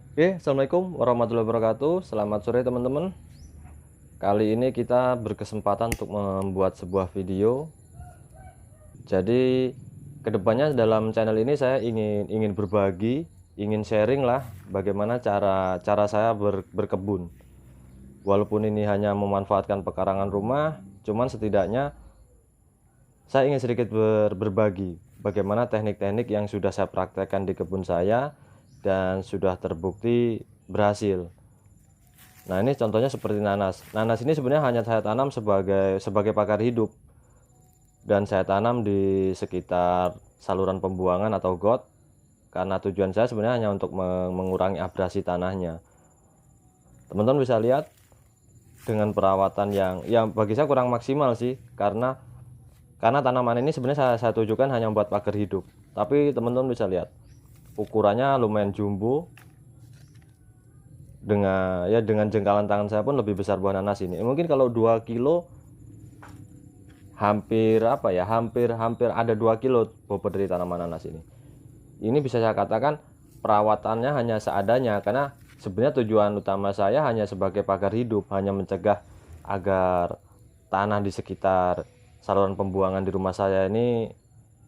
Oke, assalamualaikum warahmatullahi wabarakatuh. Selamat sore teman-teman. Kali ini kita berkesempatan untuk membuat sebuah video. Jadi kedepannya dalam channel ini saya ingin berbagi, ingin sharing lah bagaimana cara saya berkebun. Walaupun ini hanya memanfaatkan pekarangan rumah, cuman setidaknya saya ingin sedikit berbagi bagaimana teknik-teknik yang sudah saya praktekkan di kebun saya dan sudah terbukti berhasil. Nah, ini contohnya seperti nanas. Nanas ini sebenarnya hanya saya tanam sebagai pagar hidup, dan saya tanam di sekitar saluran pembuangan atau got, karena tujuan saya sebenarnya hanya untuk mengurangi abrasi tanahnya. Teman-teman bisa lihat dengan perawatan yang bagi saya kurang maksimal sih, karena tanaman ini sebenarnya saya tujukan hanya membuat pagar hidup. Tapi teman-teman bisa lihat ukurannya lumayan jumbo, dengan jengkalan tangan saya pun lebih besar buah nanas ini. Mungkin kalau 2 kilo hampir ada 2 kilo bobot dari tanaman nanas ini. Ini bisa saya katakan perawatannya hanya seadanya, karena sebenarnya tujuan utama saya hanya sebagai pagar hidup, hanya mencegah agar tanah di sekitar saluran pembuangan di rumah saya ini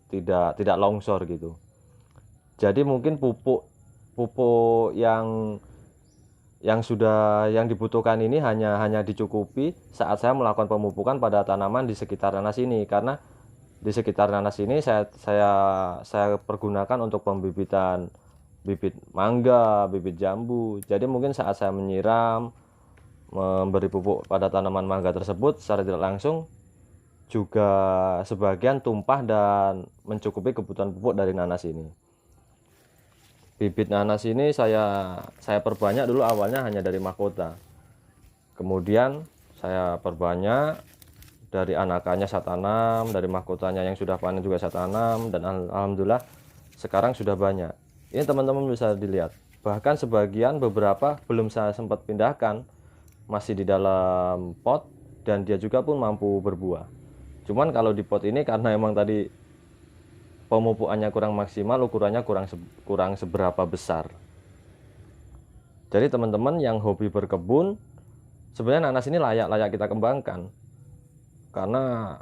tidak longsor gitu. Jadi mungkin pupuk yang dibutuhkan ini hanya dicukupi saat saya melakukan pemupukan pada tanaman di sekitar nanas ini, karena di sekitar nanas ini saya pergunakan untuk pembibitan bibit mangga, bibit jambu. Jadi mungkin saat saya menyiram, memberi pupuk pada tanaman mangga tersebut secara tidak langsung juga sebagian tumpah dan mencukupi kebutuhan pupuk dari nanas ini. Bibit nanas ini saya perbanyak dulu, awalnya hanya dari mahkota. Kemudian saya perbanyak, dari anakannya saya tanam, dari mahkotanya yang sudah panen juga saya tanam, dan alhamdulillah sekarang sudah banyak. Ini teman-teman bisa dilihat. Bahkan sebagian beberapa belum saya sempat pindahkan, masih di dalam pot, dan dia juga pun mampu berbuah. Cuman kalau di pot ini karena emang tadi pemupukannya kurang maksimal, ukurannya kurang seberapa besar. Jadi teman-teman yang hobi berkebun, sebenarnya nanas ini layak kita kembangkan, karena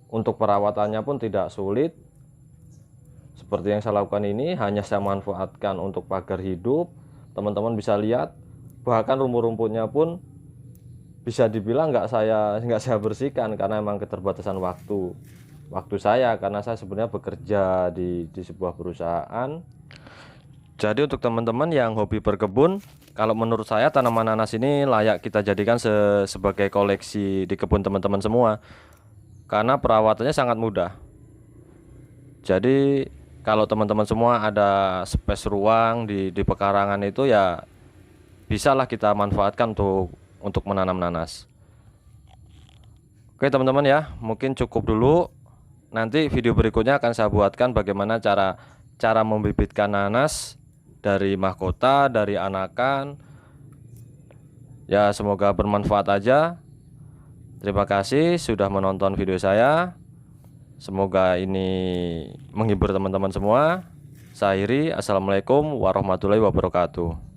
untuk perawatannya pun tidak sulit. Seperti yang saya lakukan ini, hanya saya manfaatkan untuk pagar hidup. Teman-teman bisa lihat, bahkan rumput-rumputnya pun bisa dibilang nggak saya bersihkan, karena memang keterbatasan waktu saya, karena saya sebenarnya bekerja di sebuah perusahaan. Jadi untuk teman-teman yang hobi berkebun, kalau menurut saya tanaman nanas ini layak kita jadikan sebagai koleksi di kebun teman-teman semua, karena perawatannya sangat mudah. Jadi kalau teman-teman semua ada space ruang di pekarangan itu, ya bisalah kita manfaatkan untuk menanam nanas. Oke teman-teman ya, mungkin cukup dulu. Nanti video berikutnya akan saya buatkan bagaimana cara membibitkan nanas dari mahkota, dari anakan. Ya, semoga bermanfaat aja. Terima kasih sudah menonton video saya. Semoga ini menghibur teman-teman semua. Saya akhiri, assalamualaikum warahmatullahi wabarakatuh.